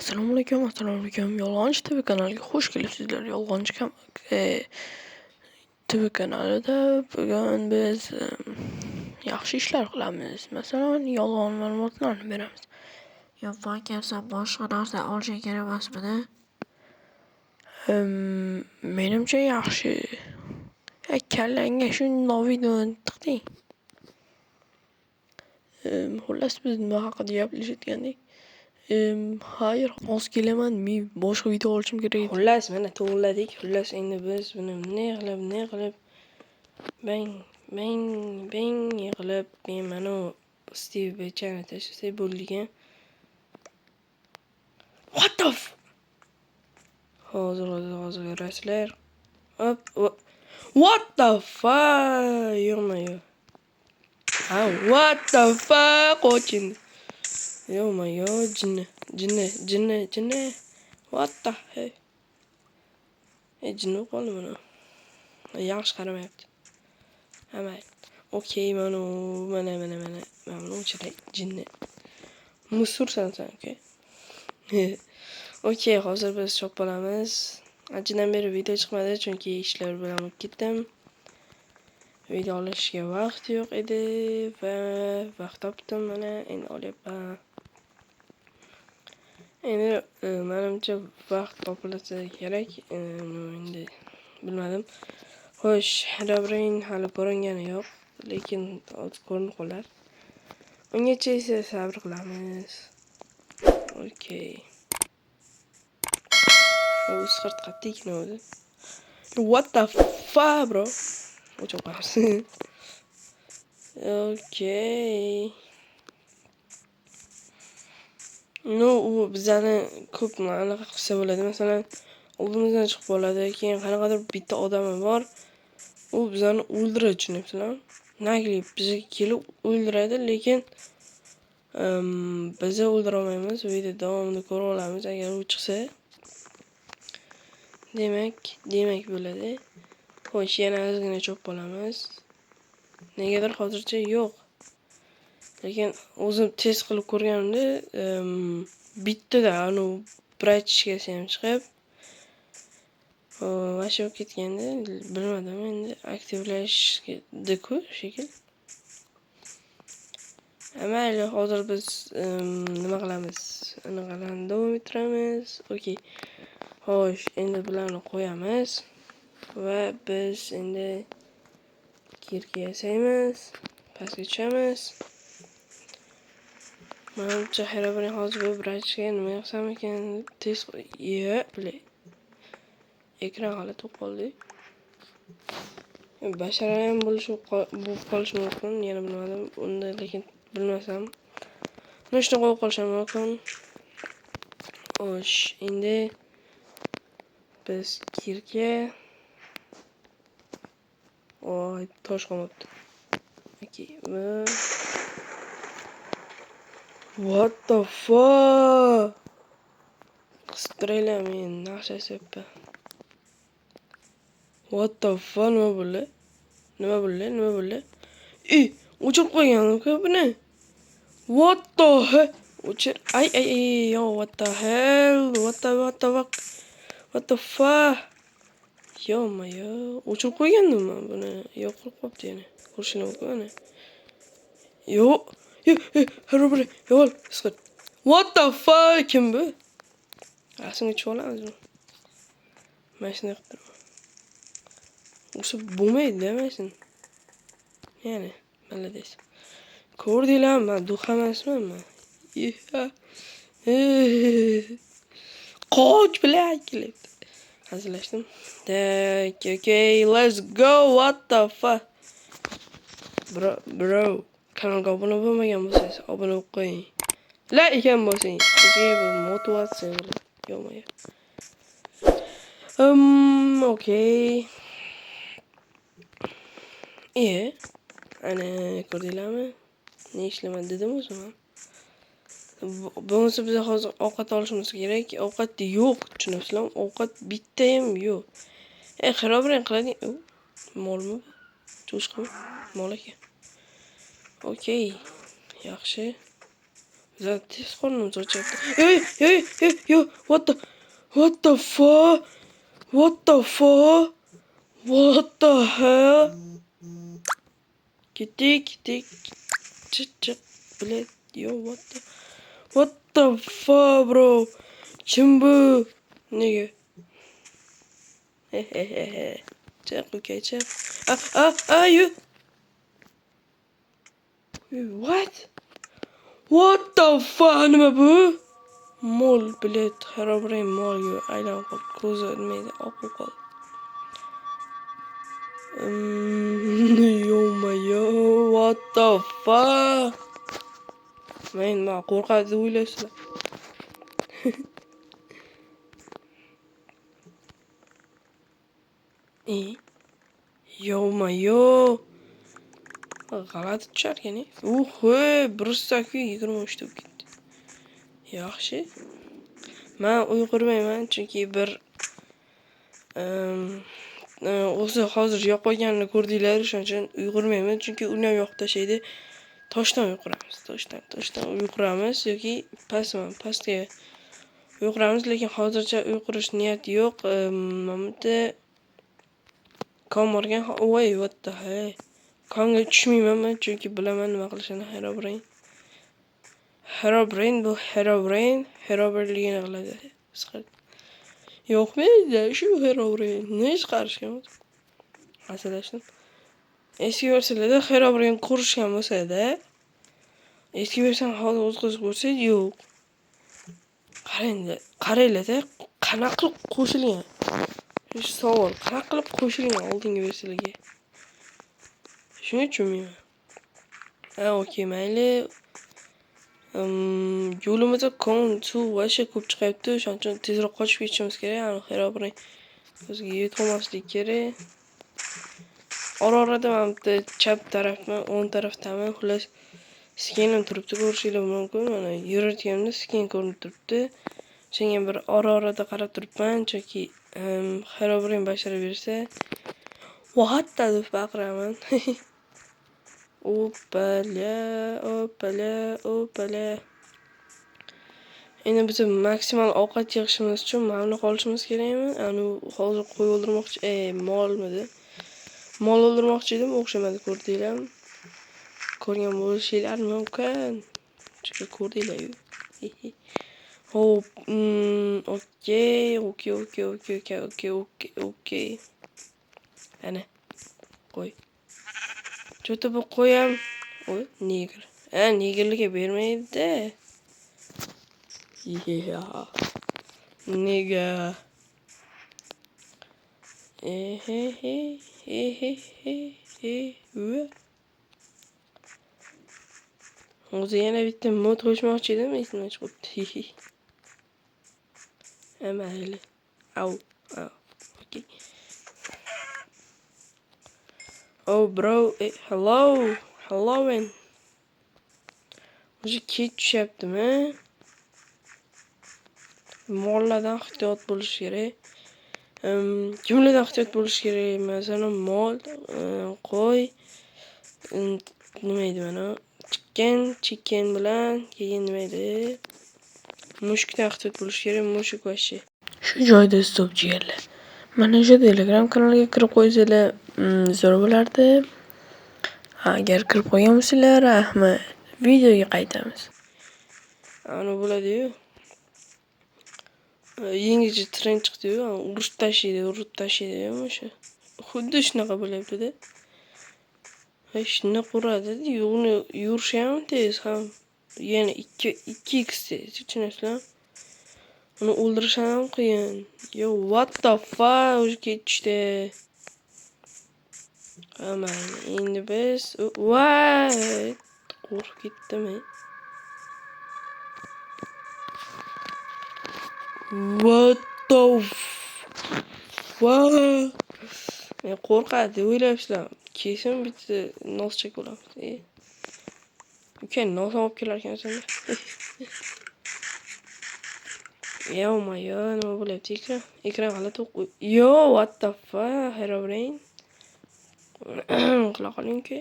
Assalomu alaykum. Yolg'onchi TV kanaliga xush kelibsizlar. Yolg'onchi TV kanalida bugun biz yaxshi ishlar qilamiz. Masalan, yolg'on ma'lumotlarni beramiz. Yopmay kelsa boshqa narsa olishing kerak emasmidi? Menimcha yaxshi. Kallangga shundoq videoni tiqding. Xullas biz nima haqida gaplashayotgandik? Hayır, hozir kelaman. Men boshqa video olishim kerak edi. Xullas mana to'g'riladik. Xullas endi biz buni ne qilib bang yig'ilib men mana Steve Bechani tashlasak bo'lgan. What the hozir ko'rasizlar. Hop. What the fuck? Yo'q. What the fuck? Qochin. Yo, jinni. What the heck? Jinni qoldi mana. Yaxshi qaramayapti. Hamma. Okey, mana. Mana o'chiray jinni. Musursan sen, okey? Okey, hozir biz chop olamiz. Anchadan beri video chiqmadi chunki ishlar bilan bo'lib ketdim. Video olishga vaqt yo'q edi va vaqt topdim mana endi olyapman. Endi menimcha vaqt topilsa kerak. Endi bilmadim. Xo'sh, Herobrine hali ko'ringani yo'q, lekin hozir ko'rinib qolar. Ungacha esa sabr qilamiz. Okey. Sqirt qattikni o'zi. What the fuck, bro? O'chib qolsin. Okey. U bizani ko'p anaqa qilsa bo'ladi. Masalan, oldimizdan chiqib qoladi, keyin qanaqadir bitta odami bor. U bizani o'ldiradi, tushunasizlarmi? Nagli bizga kelib o'ldiradi, lekin bizni o'ldira olmaymiz. Video davomida ko'ra olamiz agar u chiqsa. Demak bo'ladi. Xo'sh, yana ozgina chop olamiz. Negadir hozircha yo'q. Lekin o'zim test qilib ko'rganimda bittada anu prachkasi ham chiqib vash bo'lib ketganda bilmadim endi aktivlashdi-ku shekil. Mayli, hozir biz nima qilamiz? Anaqalarni davom ettiramiz. Okey. Xo'sh, endi bularni qo'yamiz va biz endi kirka yasaymiz. Pastga tushamiz. Menimcha Herobrine hozir bu brachga nima qilsam ekan test ekran g'alati bo'lib qoldi. Bashara ham bo'lib qolishi mumkin, yana bilmadim. Unda lekin bilmasam nima qo'yib qolishim mumkin. Xo'sh, endi biz kirka tosh qolmabdi. Okey. What the fuck? Qistiraylar men naqsha seppa. What the fuck? Nima bo'ldi? O'chib qo'ygan-ku buni. What the hell? Yo, what the hell? What the fuck? Yo, o'chib qo'ygandim men buni. Yo'q qilib qopti yana. Ko'rishim mumkin. Yo, Herobrine, yo'q, sqirt. What the fuck? Kim bu? Rasmga tushib olamiz. Mashina qilib. O'sha bo'lmaydi, mashin. Yani, malades. Ko'rdinglarmi? Men duh emasman. Qoch bilan kelib. Hazillashdim. Okay, let's go. What the fuck? Bro. Kanalga obuna bo'lmagan bo'lsangiz, obuna bo'lib qo'ying. Like ham bosing. Bizga bu motivatsiya bo'ladi. Yo'q. Okay. Ana ko'rdinglarmi? Ne ishlaman dedim o'zim. Bo'lmasa biz hozir ovqat olishimiz kerak. Ovqat yo'q, tushunasizlarmi? Ovqat bitta ham yo'q. Herobrine qilading. Molmi? Cho'shqami? Mol ekan. Okey. Yaxshi. Bizlar tez qornimiz ochyapti. Yo, what the fuck? What the fuck? What the hell? Ketdik. Chiq. Блядь, yo, what the fuck, bro? Kim bu? Nega? Hehehe. Chiq, okay, chiq. You. What the fuck, nima bu? Mol, блядь, xarobrang molga aylanib qoldi. Ko'zi nima oqib qoldi. Yo, what the fuck? Men qo'rqadi deb o'ylaysizlar. Yo. G'alati tusharkan. Bursaku 23 bo'lib ketdi. Yaxshi. Men uyg'urmayman chunki bir o'zi hozir yo'qolganini ko'rdinglar, shuning uchun uyg'urmayman chunki uni ham yo'q tashlaydi. Toshdan uyg'uramiz. Toshdan uyg'uramiz yoki pastga uyg'uramiz, lekin hozircha uyg'urish niyati yo'q. Mamda komorgan, what the hell? Konga tushmayman men chunki bilaman nima qilishini. Herobrain bu Herobrainligini qiladi. Yo'qmi? Shu Herobrain. Ne chiqarishgan? Aslida eski versiyalarda Herobrain qo'shgan bo'lsa-da, eski versiyani hozir o'tkazib ko'rsak, yo'q. Qaranglar-da, qanaqa qilib qo'shilgan? Shu savol, qanaqa qilib qo'shilgan oldingi versiyalarga? Shuni tushunmayman. Okey, mayli. Yo'limizda suv vasha ko'p chiqyapti, shuning uchun tezroq qochib ketishimiz kerak. Herobrain bizga yetolmaslik kerak. Orada mana chap tarafman, o'ng tarafdaman, xullas skenim turibdi, ko'rishingiz mumkin. Mana yurayotganimda sken ko'rinib turibdi. Senga bir orada qarab turibman, chunki Herobrain basharaversa, "What?" deb baqiraman. Opala. Endi biz maksimal ovqat yig'ishimiz uchun mamnun qolishimiz kerakmi? Hozir qo'y o'ldirmoqchi, molmidi? Mol o'ldirmoqchi edim, o'xshamadi, ko'rdinglarmi? Ko'rgan bo'lishinglar mumkin. Chunki ko'rdinglar-ku. Hop, okey. Ana, qo'y. Cho'ta bu qo'yam. Negr. Negrlarga bermaydi-da. Nega? O'zi yana bitta mod qo'shmoqchi edim, esimdan chiqibdi. Mayli. Okay. Oh bro, hello. O'zi kech tushyaptimi? Mollardan ehtiyot bo'lish kerak. Jumladan ehtiyot bo'lish kerak. Masalan, mol, qo'y, nima edi mana? Chicken bilan keyin nima edi? Mushukdan ehtiyot bo'lish kerak, mushuk vashi. Shu joyda stop jigarlar. Mana shu Telegram kanaliga kirib qo'ysanglar, zo'r bo'lardi. Agar kirib qo'ygan bo'lsanglar, rahmat. Videoga qaytamiz. Ana bo'ladi-yu. Yangicha trend chiqdi-yu, urib tashlaydi o'sha. Xuddi shunaqa bo'lyapti-da. Shuni quradi-da, yo'lni yurishi ham tez ham. Yana 2x tez, tushunasizlar? Uni o'ldirish ham qiyin. Yo, what the fuck? O'zi ketishdi. Mayli, endi biz qo'rqib ketdimi? What the fuck? Men qo'rqadi deb o'ylayapsizlar. Kesin bitta noschak bo'lamiz. Ukan nos olib kelar ekansan. Yo, nima bo'lyapti ekran g'alati o'q. Yo, what the fuck? Herobrain. Qila qoling-ku.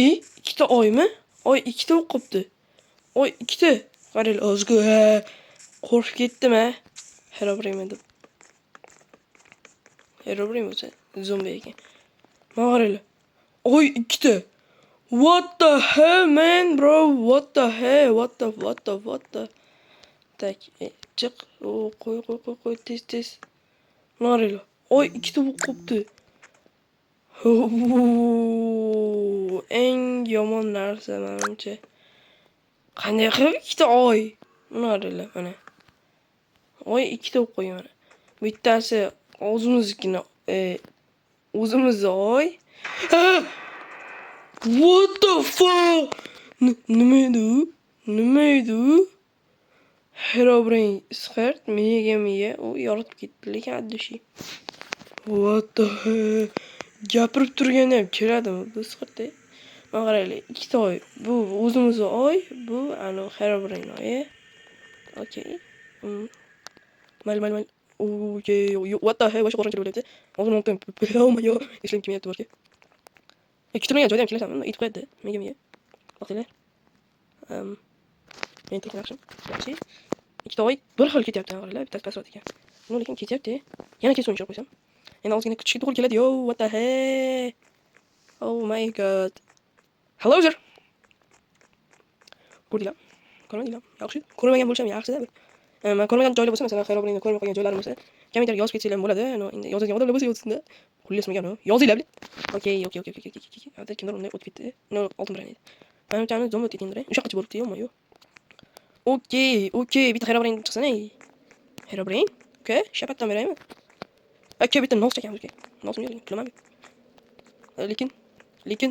Ikkita oymi? Oy ikkita o'q qopti. Oy ikkita. Qaranglar ozgu. Qo'rqib ketdim ha. Herobrine deb. Herobrine bo'lsa zombi ekan. Mana qaranglar. Oy ikkita. What the hell man bro? What the hell? What the? Tak, chiq. Qo'y tez. Mana qaranglar. Oy ikkita o'q qopti. Eng yomon narsa menimcha. Qanday qilib ikkita oy? Mana qaranglar mana. Oy ikkita o'q qo'ygan mana. Bittasi o'zimiznikini o'zimizni oy. What the fuck? Nima edi? Herobrine skirt miya u yoritib ketdi lekin addushi. What the hell? Gapirib turganda ham keladimi bu skirt? Mana qaranglar, ikkita oy. Bu o'zimizni oy, bu ana Herobrine oyi. Okay. Mal. Okay. What the hell? Boshqa qo'rqinch bo'lyapti. O'zim o'tdim. Oh my god. Ishlim kelmayapti boshqa. Kutilmagan joyda ham kelasanmi? Aytib qo'yadi. Miya. Vaqtinglar. Men turib yaxshi. Ikkita oy bir xil ketyapti qaranglar, bittasi pasrot ekan. Buni lekin ketyapti. Yana kesib o'chirib qo'ysam. Endi ozgina kutishga to'g'ri keladi. Yo, what the hell? Oh my god. Hello sir. Ko'rdinglar? Yaxshi. Ko'rmagan bo'lsam yaxshi-da. Men ko'rmagan joylar bo'lsa, masalan, Herobrine ko'rmay qolgan joylarim bo'lsa, kommentarga yozib ketsanglar bo'ladi. Endi yozadigan odamlar bo'lsa yozsin-da. Xullasmagan u. Yozinglar. Okay. Hozir kimdir unday o'tib ketdi. Oltin bilan edi. Menimcha zombi o'tib ketgan. O'sha qancha bo'libdi, yo'qmi? Okay. Bitta Herobrine chiqsin. Herobrine? Okay, shapatdan beraymi? Okay, bitta nos chekamiz. Nosni yo'q, qilaman. Lekin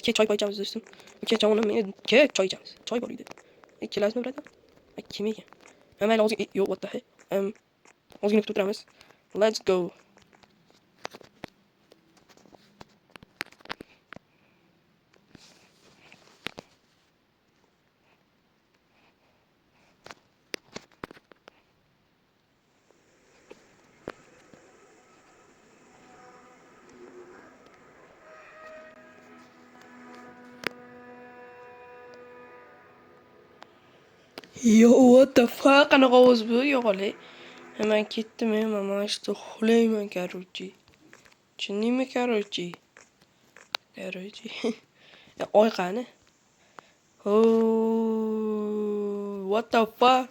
ke choy ichamiz do'stim. Ke choyni men ke choy ichamiz. Choy bor edi. Ikkilasini biladan. Kim ekan? Mayli ozgina yo'q, what the hell? Ozgina kutib turamiz. Let's go. Yo, what the fuck? Qanaqa ovoz bu? Yo'qolay. Hemen ketdim, mana işte xulayman, короче. Tushundingmi, короче? Oy qani? Oh, what the fuck?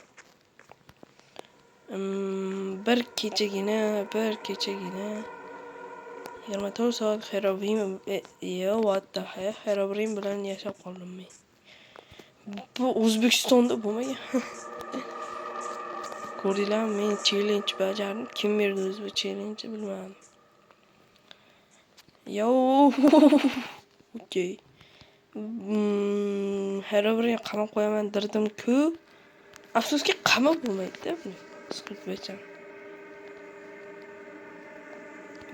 Bir kechagina 24 soat Herobrine what the hell? Herobrine bilan yashab qoldim men. Bu O'zbekistonda bo'lmagan. Ko'rdinglarmi, men challenge bajardim. Kim berdi o'zi bu challenge bilmadim. Yo. Okay. Herobrine qamab qo'yaman dirdim-ku. Afsuski qamab bo'lmaydi-da buni. Squt becham.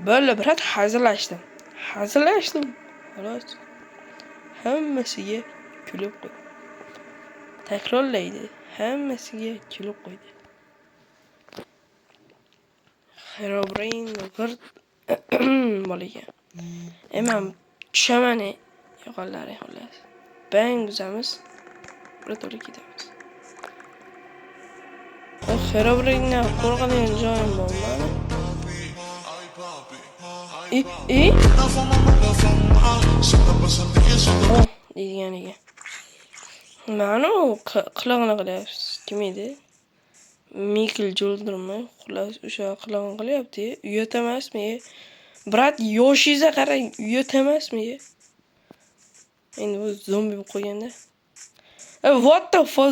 Böyle birat hazırlaştım. Xolos. Hammasiga kulib qo'ydi. Takrorlaydi. Hammasiga kulib qo'ydi. Herobrine bir bolaga. Hemen tushaman yo'qollari xolos. Bang bizamiz. Bir to'g'ri ketamiz. Herobrine qo'rqadigan joyim bormi? Deyganiga. Mana qilag'ini qilyapsiz. Kim edi? Michael Jordanmi? Xullas o'sha qilag'ini qilyapti. Uyat emasmi? Brat, yoshingizni qarang, uyat emasmi? Endi bu zombi bo'lib qo'yganda. What the fuck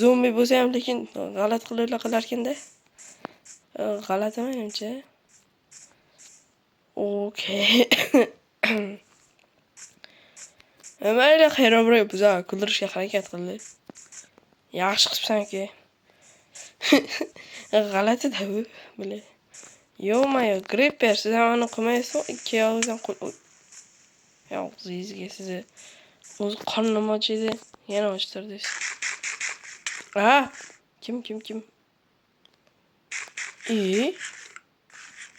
zombi bo'lsa ham lekin g'alati qilar ekanda. G'alati menimcha. Okay. Mayli, Herobrine biza kuldirishga harakat qildi. Yaxshi qilibsan-ki. G'alati-da bu, bilay. Yo-mayo, Gripper, siz ham uni qilmaysiz, ikki yog'ingizdan qo'l. Og'zingizga sizni o'zi qornim ochidi, yana ochtirdingiz. Kim?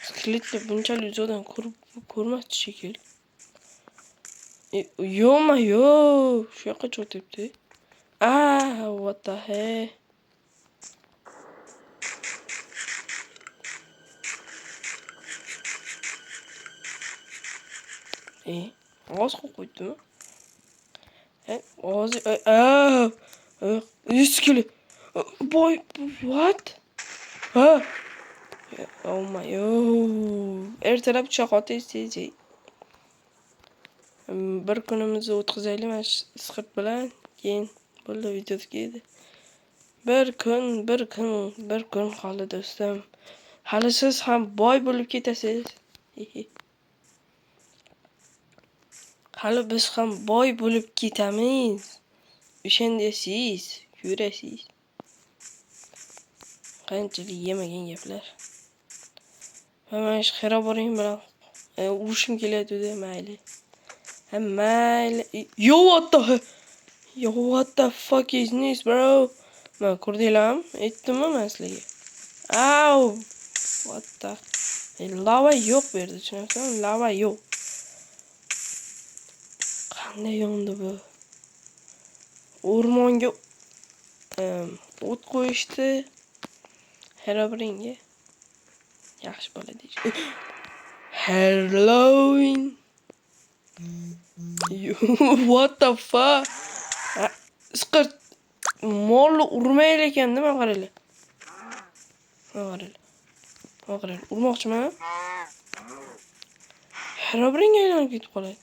Skeletni bunchalik joydan ko'rmasdi shekilli. Yo'qmi, yo'q. Shu yoqqa cho'tibdi. What the hell? G'oz qo'yib qo'ydimi? G'ozi 100 kilo. Boy, what? Oh my god. Ertalab choqot isteydi. Bir kunimizni o'tkazaylik mana shu isqirt bilan. Keyin bo'ldi video tugaydi. Bir kun qoldi do'stim. Hali siz ham boy bo'lib ketasiz. Hali biz ham boy bo'lib ketamiz. O'shandasiz, ko'rasiz. Qanchalik yemagan gaplar. Mana shu xarobaring bilan urushim keladi mayli. Mayli. What the fuck is this, bro? Men ko'rdinglarmi? Aytdimmi men sizlarga? What the? Lava yo'q bu yerda, tushunasizmi? Lava yo'q. Qanday yondi bu? O'rmonga o't qo'yishdi. Xarobaringga. Yaxshi bo'ladi. Halloween. What the fuck? Isqirt molni urmaylar ekan, nima qaranglar. Qaranglar. Urmoqchiman. Xarobaring aylanib ketib qoladi.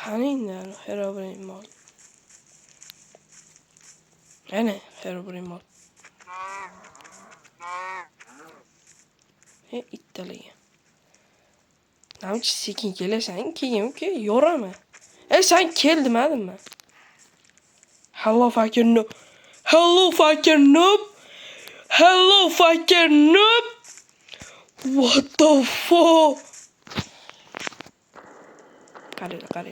Qaningdan xarobaring mol. Ana xarobaring mol. Ittalagan. Namchi sekin kelasan, keyin yoraman. Sen kel demadimmi? Hello fucking noob. What the fuck? Qaranglar.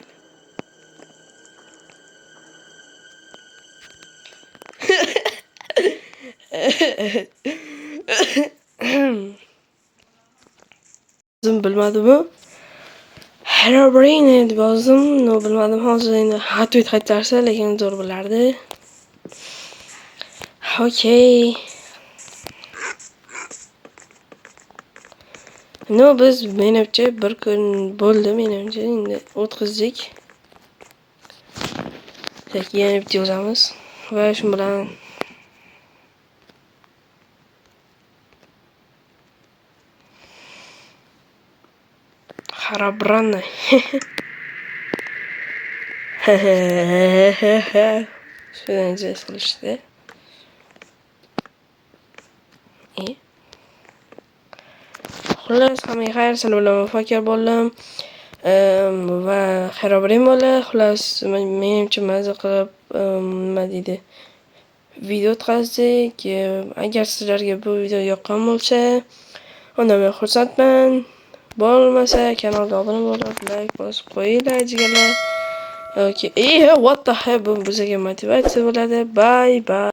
Bilmadim-ku. Herobrine deb yozdim. Bilmadim hozir endi tweet qaytarsa, lekin zo'r bo'lardi. Okay. Biz menimcha bir kun bo'ldi menimcha endi o'tkazdik. Yana bitta yozamiz va shu bilan Xarobrana. Shundan jiz qilishdi. Xullas, hammaga xayr, sizlar bilan muvaffaqiyat bo'ldim. Va xarobaring bo'ldi. Xullas, menimcha mazza qilib, nima deydi? Video o'tkazdik. Agar sizlarga bu video yoqqan bo'lsa, unda men xursandman. Bo'lmasa, kanalga obuna bo'lib, like bosib qo'yinglar, jigarlar. Okay. What the hell? Bu bizga motivatsiya bo'ladi. Bye.